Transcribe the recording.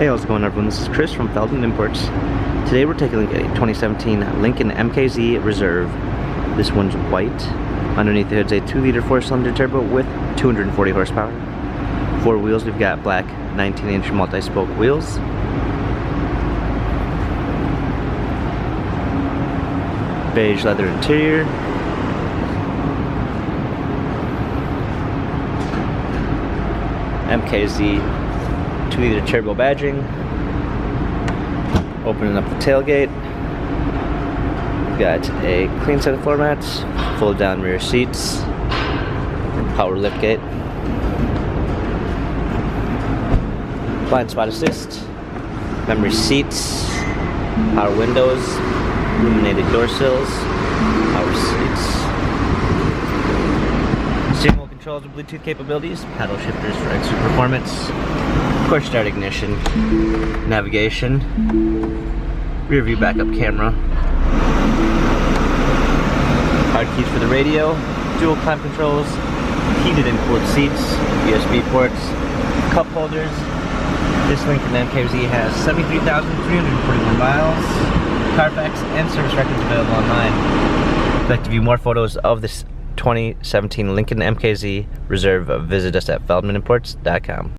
Hey, how's it going, everyone? This is Chris from Feldmann Imports. Today we're taking a look at a 2017 Lincoln MKZ Reserve. This one's white. Underneath the hood's a 2-liter 4-cylinder turbo with 240 horsepower. 4 wheels, we've got black 19-inch multi-spoke wheels. Beige leather interior. MKZ 2-liter turbo badging. Opening up the tailgate. We've got a clean set of floor mats, fold down rear seats, power liftgate, blind spot assist, memory seats, power windows, illuminated door sills, power seats. Steering wheel controls with Bluetooth capabilities, paddle shifters for extra performance, push start ignition, navigation, rear view backup camera, hard keys for the radio, dual climate controls, heated and cooled seats, USB ports, cup holders. This Lincoln MKZ has 73,341 miles, Carfax and service records available online. If you'd like to view more photos of this 2017 Lincoln MKZ Reserve, visit us at feldmanimports.com.